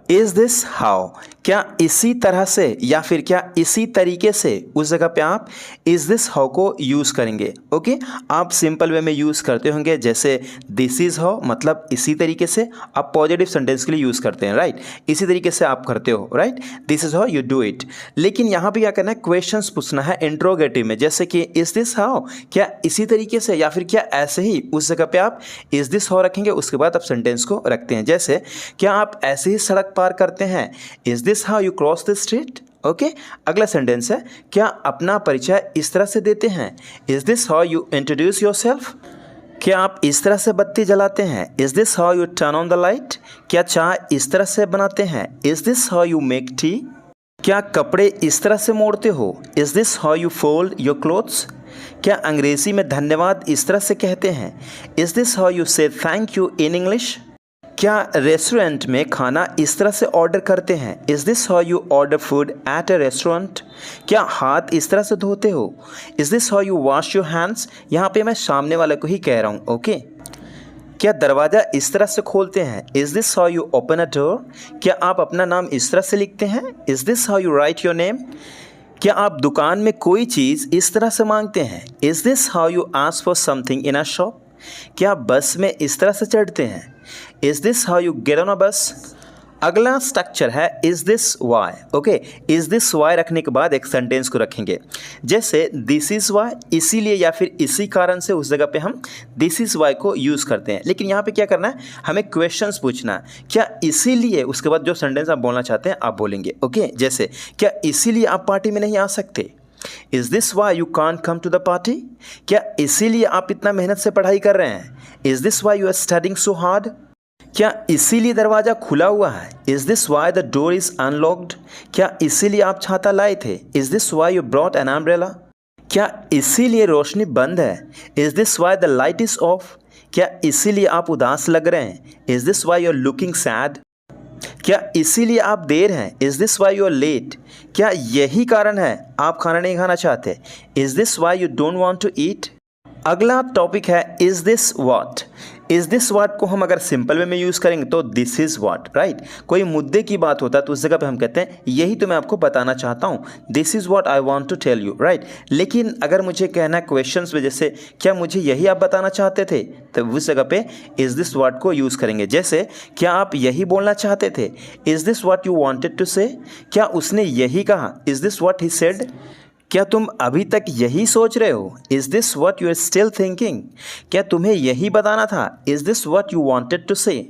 Is this how, क्या इसी तरह से या फिर क्या इसी तरीके से, उस जगह पे आप इज दिस हाउ को यूज़ करेंगे। ओके, आप सिंपल वे में यूज़ करते होंगे, जैसे दिस इज हाउ मतलब इसी तरीके से आप पॉजिटिव सेंटेंस के लिए यूज़ करते हैं, राइट। इसी तरीके से आप करते हो, right, this is how you do it. लेकिन यहाँ पे क्या करना है, क्वेश्चंस पूछना है इंट्रोगेटिव में, जैसे कि इज दिस हाउ, क्या इसी तरीके से या फिर क्या ऐसे ही, उस जगह पे आप इज दिस हाउ रखेंगे, उसके बाद आप सेंटेंस को रखते हैं। जैसे क्या आप ऐसे ही सड़क पार करते हैं, is this how you cross the street. Okay, अगला सेंटेंस है, क्या अपना परिचय इस तरह से देते हैं, is this how you introduce yourself. क्या आप इस तरह से बत्ती जलाते हैं, is this how U turn on the light. क्या चाय इस तरह से बनाते हैं, is this how you make tea. क्या कपड़े इस तरह से मोड़ते हो, is this how you fold your clothes. क्या अंग्रेजी में धन्यवाद इस तरह से कहते हैं, इज दिस हाउ यू से थैंक यू इन इंग्लिश। क्या रेस्टोरेंट में खाना इस तरह से ऑर्डर करते हैं, is this how you order food at a restaurant. क्या हाथ इस तरह से धोते हो, is this how you wash your hands. यहाँ पे मैं सामने वाले को ही कह रहा हूँ। ओके, क्या दरवाज़ा इस तरह से खोलते हैं, is this how you open a door. क्या आप अपना नाम इस तरह से लिखते हैं, is this how you right your name. क्या आप दुकान में कोई चीज़ इस तरह से मांगते हैं, is this how you ask for something in a shop. क्या आप बस में इस तरह से चढ़ते हैं, is this how you get on a bus. अगला स्ट्रक्चर है is this why. Okay, is this why रखने के बाद एक सेंटेंस को रखेंगे, जैसे दिस इज वाई, इसीलिए या फिर इसी कारण से, उस जगह पे हम दिस इज वाई को यूज़ करते हैं। लेकिन यहाँ पे क्या करना है, हमें क्वेश्चंस पूछना है, क्या इसीलिए, उसके बाद जो सेंटेंस आप बोलना चाहते हैं आप बोलेंगे। ओके, जैसे क्या इसीलिए आप पार्टी में नहीं आ सकते, is this why you can't come to the party. क्या इसीलिए आप इतना मेहनत से पढ़ाई कर रहे हैं, is this why you are studying so hard. क्या इसीलिए दरवाज़ा खुला हुआ है, is this why the door is unlocked. क्या इसीलिए आप छाता लाए थे, is this why you brought an umbrella. क्या इसीलिए रोशनी बंद है, is this why the light is off. क्या इसीलिए आप उदास लग रहे हैं, is this why you are looking sad. क्या इसीलिए आप देर हैं, is this why you are late. क्या यही कारण है आप खाना नहीं खाना चाहते, is this why you don't want to eat. अगला टॉपिक है is this what. Is this what को हम अगर सिंपल वे में यूज़ करेंगे तो दिस इज़ व्हाट, राइट। कोई मुद्दे की बात होता है तो उस जगह पे हम कहते हैं यही तो मैं आपको बताना चाहता हूँ, this is what I want to tell you, right. लेकिन अगर मुझे कहना है क्वेश्चंस में, जैसे क्या मुझे यही आप बताना चाहते थे, तो उस जगह पे इज दिस व्हाट को यूज़ करेंगे। जैसे क्या आप यही बोलना चाहते थे, is this what you wanted to say. क्या उसने यही कहा, is this what he said. क्या तुम अभी तक यही सोच रहे हो, is this what you are still thinking. क्या तुम्हें यही बताना था, is this what you wanted to say.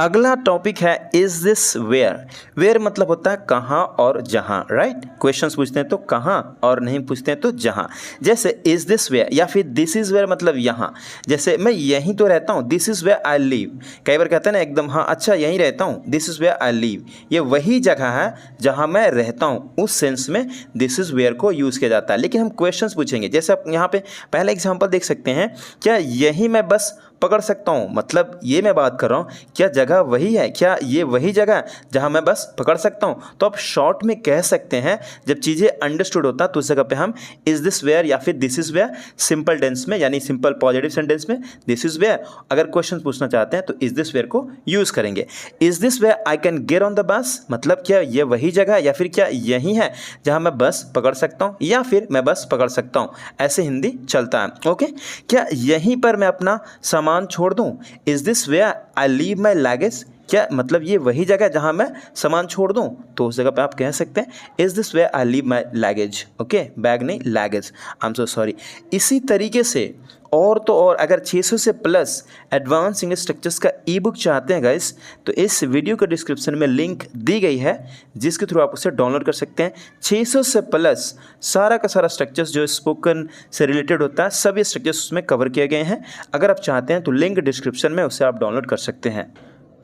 अगला टॉपिक है इज दिस वेयर। वेयर मतलब होता है कहाँ और जहाँ, राइट। क्वेश्चंस पूछते हैं तो कहाँ, और नहीं पूछते हैं तो जहाँ। जैसे इज दिस वेयर या फिर दिस इज़ वेयर मतलब यहाँ। जैसे मैं यहीं तो रहता हूँ, this is where I live. कई बार कहते हैं ना एकदम, हाँ अच्छा यहीं रहता हूँ, this is where I live. ये वही जगह है जहाँ मैं रहता हूँ, उस सेंस में दिस इज़ वेयर को यूज़ किया जाता है। लेकिन हम क्वेश्चंस पूछेंगे, जैसे आप यहाँ पे पहला एग्जाम्पल देख सकते हैं, क्या यही मैं बस पकड़ सकता हूँ, मतलब ये मैं बात कर रहा हूँ, क्या जगह वही है, क्या ये वही जगह है जहाँ मैं बस पकड़ सकता हूँ। तो आप शॉर्ट में कह सकते हैं, जब चीज़ें अंडरस्टूड होता है तो उस जगह पे हम इज दिस वेयर या फिर this is where simple tense में, यानी सिंपल पॉजिटिव सेंटेंस में दिस इज़ वेयर। अगर क्वेश्चन पूछना चाहते हैं तो इज दिस वेयर को यूज़ करेंगे। Is this where I can get on the bus, मतलब क्या ये वही जगह है या फिर क्या यही है जहाँ मैं बस पकड़ सकता हूँ या फिर मैं बस पकड़ सकता हूँ, ऐसे हिंदी चलता है। ओके, क्या यहीं पर मैं अपना सामान छोड़ दूं, is this where I leave my luggage. क्या मतलब ये वही जगह जहां मैं सामान छोड़ दूं, तो उस जगह पे आप कह सकते हैं is this where I leave my luggage. Okay, bag नहीं luggage, I am so sorry. इसी तरीके से और तो और अगर 600 से प्लस एडवांस इंग्लिश स्ट्रक्चर्स का ई बुक चाहते हैं गाइस, तो इस वीडियो के डिस्क्रिप्शन में लिंक दी गई है, जिसके थ्रू आप उसे डाउनलोड कर सकते हैं। 600 से प्लस सारा का सारा स्ट्रक्चर्स जो स्पोकन से रिलेटेड होता है, सभी स्ट्रक्चर्स उसमें कवर किए गए हैं। अगर आप चाहते हैं तो लिंक डिस्क्रिप्शन में, उसे आप डाउनलोड कर सकते हैं।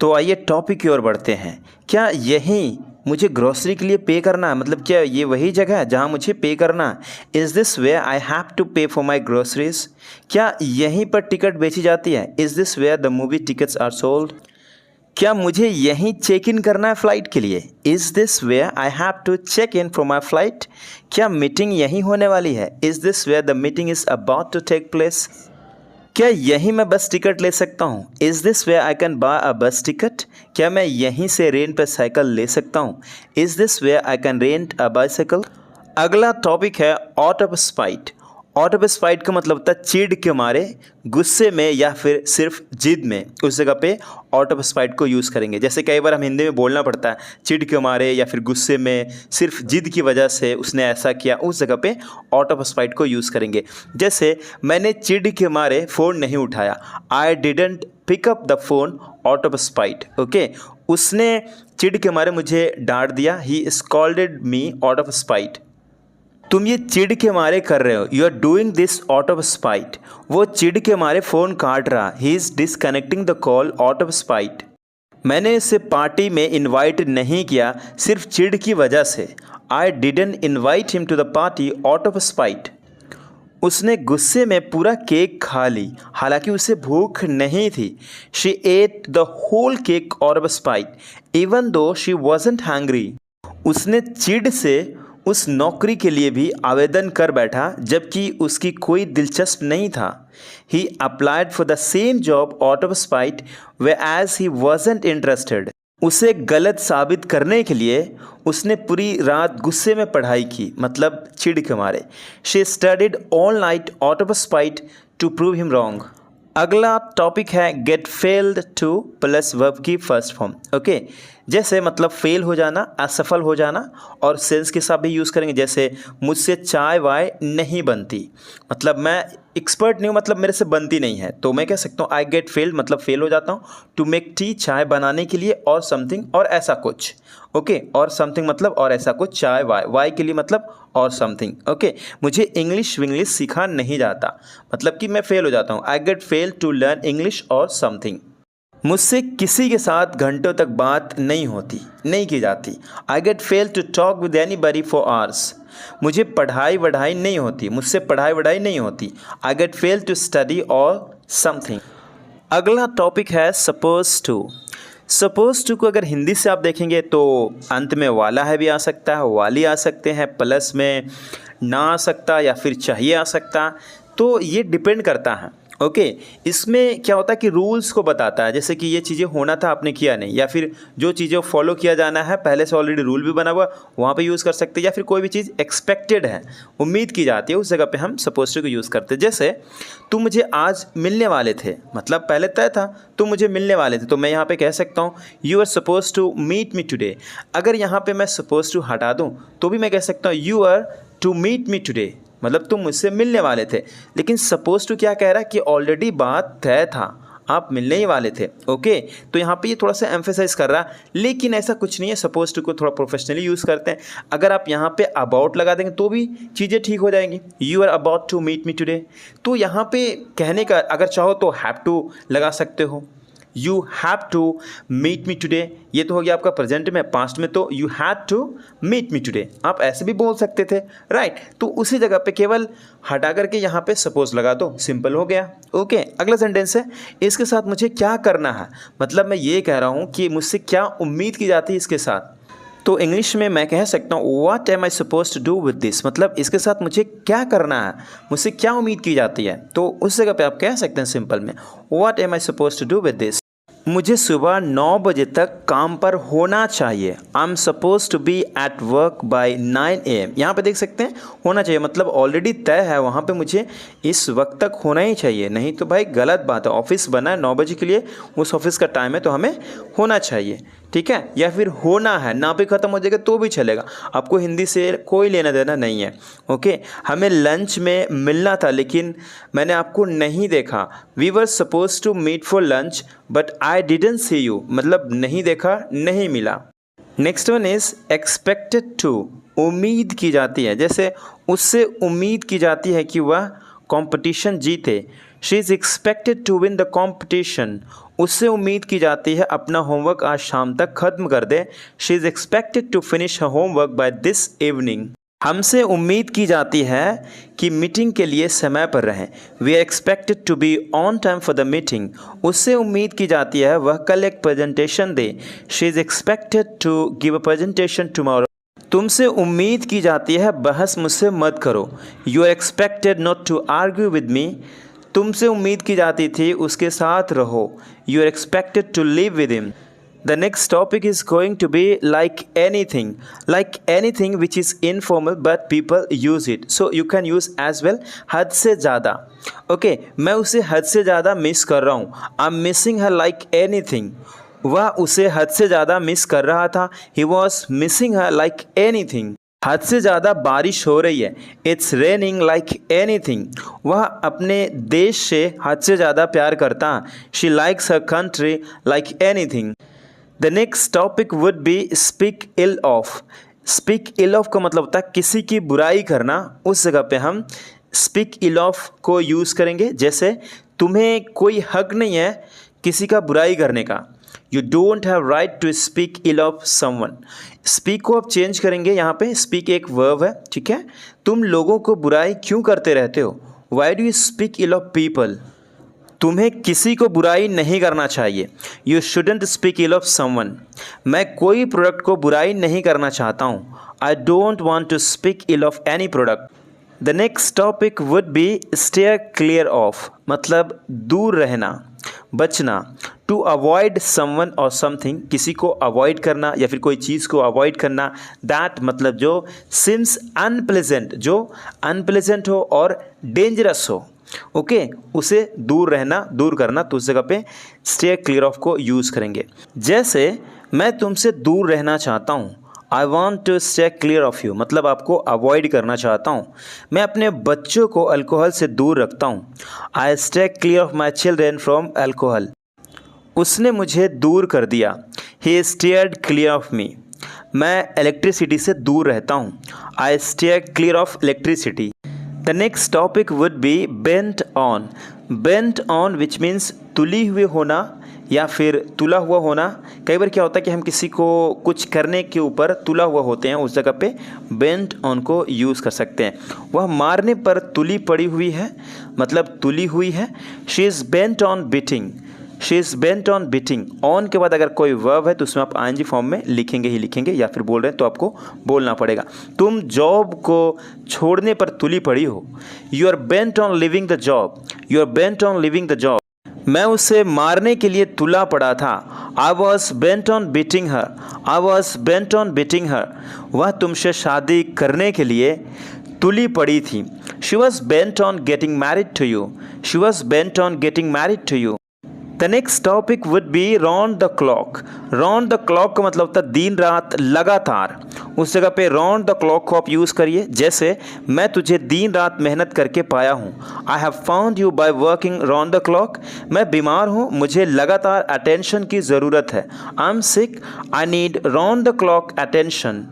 तो आइए टॉपिक की ओर बढ़ते हैं। क्या यही मुझे ग्रोसरी के लिए पे करना है, मतलब क्या ये वही जगह है जहाँ मुझे पे करना है, is this where I have to pay for my groceries. क्या यहीं पर टिकट बेची जाती है, is this where the movie tickets are sold. क्या मुझे यहीं चेक इन करना है फ़्लाइट के लिए, is this where I have to check in for my flight. क्या मीटिंग यहीं होने वाली है, is this where the meeting is about to take place. क्या यहीं मैं बस टिकट ले सकता हूँ? Is this way I can buy a bus ticket? क्या मैं यहीं से रेंट पर साइकिल ले सकता हूँ? Is this way I can rent a bicycle? अगला टॉपिक है out of spite. Out of spite का मतलब होता है चिढ़ के मारे, गुस्से में या फिर सिर्फ जिद में, उस जगह पे आउट ऑफ स्पाइट को यूज़ करेंगे। जैसे कई बार हम हिंदी में बोलना पड़ता है चिढ़ के मारे या फिर गुस्से में, सिर्फ जिद की वजह से उसने ऐसा किया, उस जगह पे आउट ऑफ स्पाइट को यूज़ करेंगे। जैसे मैंने चिढ़ के मारे फ़ोन नहीं उठाया, I didn't pick up the phone out of spite. Okay, उसने चिढ़ के मारे मुझे डांट दिया, he scolded me out of spite. तुम ये चिढ़ के मारे कर रहे हो, you are doing this out of spite. वो चिढ़ के मारे फ़ोन काट रहा, he is disconnecting the call out of spite. मैंने इसे पार्टी में इनवाइट नहीं किया सिर्फ चिढ़ की वजह से, I didn't invite him to the party out of spite. उसने गुस्से में पूरा केक खा ली, हालांकि उसे भूख नहीं थी। She ate the whole cake out of spite even though she wasn't hungry. उसने चिढ़ से उस नौकरी के लिए भी आवेदन कर बैठा जबकि उसकी कोई दिलचस्प नहीं था। He applied for the same job out of spite whereas he wasn't interested. उसे गलत साबित करने के लिए उसने पूरी रात गुस्से में पढ़ाई की, मतलब चिढ़ के मारे। She studied all night out of spite to prove him wrong. अगला टॉपिक है get failed to plus verb की फर्स्ट फॉर्म। ओके, जैसे मतलब फेल हो जाना, असफल हो जाना, और सेंस के साथ भी यूज़ करेंगे। जैसे मुझसे चाय वाय नहीं बनती, मतलब मैं एक्सपर्ट नहीं हूँ, मतलब मेरे से बनती नहीं है, तो मैं कह सकता हूँ आई गेट फेल्ड, मतलब फेल हो जाता हूँ। टू मेक टी, चाय बनाने के लिए, और समथिंग, और ऐसा कुछ। ओके, और समथिंग मतलब और ऐसा कुछ, चाय वाय, वाय के लिए मतलब और समथिंग। ओके, मुझे इंग्लिश विंग्लिश सीखा नहीं जाता, मतलब कि मैं फेल हो जाता हूँ। I get fail to learn English or something. मुझसे किसी के साथ घंटों तक बात नहीं की जाती। I get fail to talk with anybody for hours. मुझे पढ़ाई वढ़ाई नहीं होती, मुझसे पढ़ाई वढ़ाई नहीं होती। I get fail to study or something. अगला टॉपिक है सपोज टू। सपोज टू को अगर हिंदी से आप देखेंगे तो अंत में वाला है भी आ सकता है, वाली आ सकते हैं, प्लस में ना आ सकता या फिर चाहिए आ सकता, तो ये डिपेंड करता है। ओके, इसमें क्या होता है कि रूल्स को बताता है, जैसे कि ये चीज़ें होना था आपने किया नहीं, या फिर जो चीज़ें फॉलो किया जाना है पहले से ऑलरेडी रूल भी बना हुआ वहाँ पे यूज़ कर सकते हैं, या फिर कोई भी चीज़ एक्सपेक्टेड है, उम्मीद की जाती है, उस जगह पे हम सपोज टू को यूज़ करते हैं। जैसे तुम मुझे आज मिलने वाले थे, मतलब पहले तय था तुम मुझे मिलने वाले थे, तो मैं यहाँ पे कह सकता हूँ you are suppose to meet me today. अगर यहाँ पे मैं सपोज टू हटा दूँ तो भी मैं कह सकता हूँ you are to meet me today, मतलब तुम मुझसे मिलने वाले थे। लेकिन सपोज टू क्या कह रहा है कि ऑलरेडी बात तय था, आप मिलने ही वाले थे। ओके, तो यहाँ पे ये थोड़ा सा एम्फेसाइज कर रहा है, लेकिन ऐसा कुछ नहीं है। सपोज टू को थोड़ा प्रोफेशनली यूज़ करते हैं। अगर आप यहाँ पे अबाउट लगा देंगे तो भी चीज़ें ठीक हो जाएंगी। You are about to meet me today, तो यहाँ पे कहने का अगर चाहो तो हैव टू लगा सकते हो। You have to meet me today, ये तो हो गया आपका प्रेजेंट में। पास्ट में तो you had to meet me today, आप ऐसे भी बोल सकते थे, राइट। तो उसी जगह पे केवल हटा करके यहाँ पे सपोज लगा दो, सिंपल हो गया। ओके, अगला सेंटेंस है इसके साथ मुझे क्या करना है, मतलब मैं ये कह रहा हूँ कि मुझसे क्या उम्मीद की जाती है इसके साथ। तो इंग्लिश में मैं कह सकता हूँ what am I suppose to do with this, मतलब इसके साथ मुझे क्या करना है, मुझसे क्या उम्मीद की जाती है। तो उस जगह पे आप कह सकते हैं सिंपल में what am I suppose to do with this. मुझे सुबह 9 बजे तक काम पर होना चाहिए। I am suppose to be at work by 9 AM। यहाँ पे देख सकते हैं होना चाहिए, मतलब ऑलरेडी तय है, वहाँ पे मुझे इस वक्त तक होना ही चाहिए, नहीं तो भाई गलत बात है। ऑफिस बना है 9 बजे के लिए, उस ऑफिस का टाइम है तो हमें होना चाहिए, ठीक है। या फिर होना है, ना भी ख़त्म हो जाएगा तो भी चलेगा, आपको हिंदी से कोई लेना देना नहीं है। ओके, हमें लंच में मिलना था लेकिन मैंने आपको नहीं देखा। We were suppose to meet for lunch but I didn't see you, मतलब नहीं देखा, नहीं मिला। Next one is expected to, उम्मीद की जाती है। जैसे उससे उम्मीद की जाती है कि वह कंपटीशन जीते। She is expected to win the competition, उससे उम्मीद की जाती है अपना होमवर्क आज शाम तक खत्म कर दे। She is expected to finish her homework by this evening. हमसे उम्मीद की जाती है कि मीटिंग के लिए समय पर रहें। We are expected to be on time for the meeting, उससे उम्मीद की जाती है वह कल एक प्रेजेंटेशन दे। She is expected to give a presentation tomorrow. तुमसे उम्मीद की जाती है बहस मुझसे मत करो। You are expected not to argue with me, तुमसे उम्मीद की जाती थी उसके साथ रहो, you are expected to live with him. The next topic is going to be like anything which is informal but people use it, so you can use as well हद से ज़्यादा। ओके, मैं उसे हद से ज़्यादा मिस कर रहा हूँ, I am missing her like anything. वह उसे हद से ज़्यादा मिस कर रहा था, he was missing her like anything. हद से ज़्यादा बारिश हो रही है, इट्स रेनिंग लाइक एनीथिंग। वह अपने देश से हद से ज़्यादा प्यार करता है, she likes her country like anything. The next topic would be speak ill of. Speak ill of का मतलब होता है किसी की बुराई करना, उस जगह पे हम स्पीक इल ऑफ को यूज़ करेंगे। जैसे तुम्हें कोई हक नहीं है किसी का बुराई करने का, you don't have right to speak ill of someone. Speak को आप चेंज करेंगे, यहाँ पे स्पीक एक वर्ब है, ठीक है। तुम लोगों को बुराई क्यों करते रहते हो, why do you speak ill of people. तुम्हें किसी को बुराई नहीं करना चाहिए, you shouldn't speak ill of someone. मैं कोई प्रोडक्ट को बुराई नहीं करना चाहता हूँ, I don't want to speak ill of any product. The next topic would be steer clear of, मतलब दूर रहना, बचना। टू अवॉइड समवन और समथिंग, किसी को अवॉइड करना या फिर कोई चीज़ को अवॉइड करना। दैट मतलब जो सिम्स अनप्लेजेंट, जो अनप्लेजेंट हो और डेंजरस हो, ओके, उसे दूर रहना, दूर करना, तो उस जगह पे स्टे क्लियर ऑफ को यूज़ करेंगे। जैसे मैं तुमसे दूर रहना चाहता हूँ, I want to stay clear of you, मतलब आपको अवॉइड करना चाहता हूँ। मैं अपने बच्चों को अल्कोहल से दूर रखता हूँ, I stay clear of my children from alcohol. उसने मुझे दूर कर दिया, ही स्टेयर्ड क्लियर ऑफ मी। मैं इलेक्ट्रिसिटी से दूर रहता हूँ, I stay clear of electricity. The next topic would be bent on. Bent on which means तुली हुए होना या फिर तुला हुआ होना। कई बार क्या होता है कि हम किसी को कुछ करने के ऊपर तुला हुआ होते हैं, उस जगह पे bent on को यूज़ कर सकते हैं। वह मारने पर तुली पड़ी हुई है, मतलब तुली हुई है। She is bent on beating. She is bent on beating. On के बाद अगर कोई वर्ब है तो उसमें आप आईएनजी फॉर्म में लिखेंगे ही लिखेंगे, या फिर बोल रहे हैं तो आपको बोलना पड़ेगा। तुम जॉब को छोड़ने पर तुली पड़ी हो, you are bent on leaving the job, you are bent on leaving the job. मैं उसे मारने के लिए तुला पड़ा था, I was bent on beating her, I was bent on beating her. वह तुमसे शादी करने के लिए तुली पड़ी थी, she was bent on getting married to you, she was bent on getting married to you. The next topic would be round the clock. Round the clock का मतलब होता है दिन रात लगातार, उस जगह पे राउंड द क्लॉक को आप यूज़ करिए। जैसे मैं तुझे दिन रात मेहनत करके पाया हूँ, I have found you by working round the clock. मैं बीमार हूँ, मुझे लगातार अटेंशन की ज़रूरत है, I am sick, I need round the clock attention.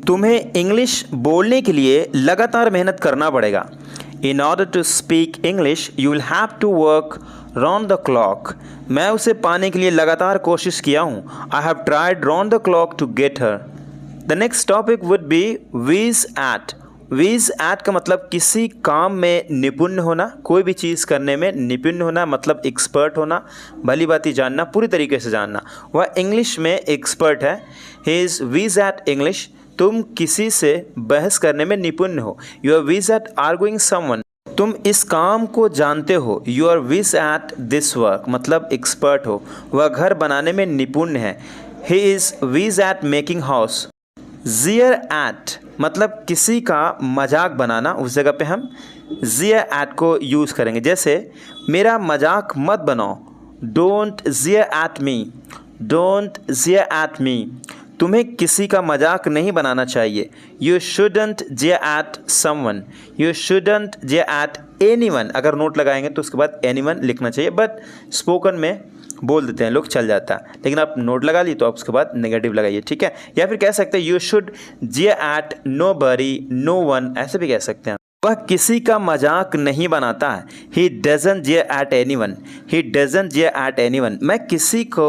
तुम्हें इंग्लिश बोलने के लिए लगातार मेहनत करना पड़ेगा, in order to speak English you will have to work round the clock. मैं उसे पाने के लिए लगातार कोशिश किया हूँ, I have tried round the clock to get her. The next topic would be whiz at. Whiz at का मतलब किसी काम में निपुण होना, कोई भी चीज़ करने में निपुण होना, मतलब एक्सपर्ट होना, भली बाती जानना, पूरी तरीके से जानना। वह इंग्लिश में एक्सपर्ट है, he is whiz at English. तुम किसी से बहस करने में निपुण हो, you are whiz at arguing someone. तुम इस काम को जानते हो, you are whiz at this work, मतलब एक्सपर्ट हो। वह घर बनाने में निपुण है, he is whiz at making house. Jeer at मतलब किसी का मजाक बनाना, उस जगह पे हम जियर एट को यूज़ करेंगे। जैसे मेरा मजाक मत बनाओ, don't jeer at me, don't jeer at me. तुम्हें किसी का मजाक नहीं बनाना चाहिए, you shouldn't jeer at someone, you shouldn't jeer at anyone. अगर नोट लगाएंगे तो उसके बाद एनीवन लिखना चाहिए, बट स्पोकन में बोल देते हैं लोग, चल जाता है। लेकिन आप नोट लगा ली तो आप उसके बाद नेगेटिव लगाइए, ठीक है। या फिर कह सकते हैं you should jeer at nobody, no one, ऐसे भी कह सकते हैं। वह किसी का मजाक नहीं बनाता है, he doesn't jeer at anyone, he doesn't jeer at anyone. मैं किसी को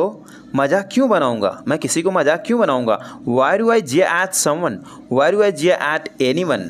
मजाक क्यों बनाऊंगा, मैं किसी को मजाक क्यों बनाऊंगा। Why do I jeer at someone, why do I jeer at anyone.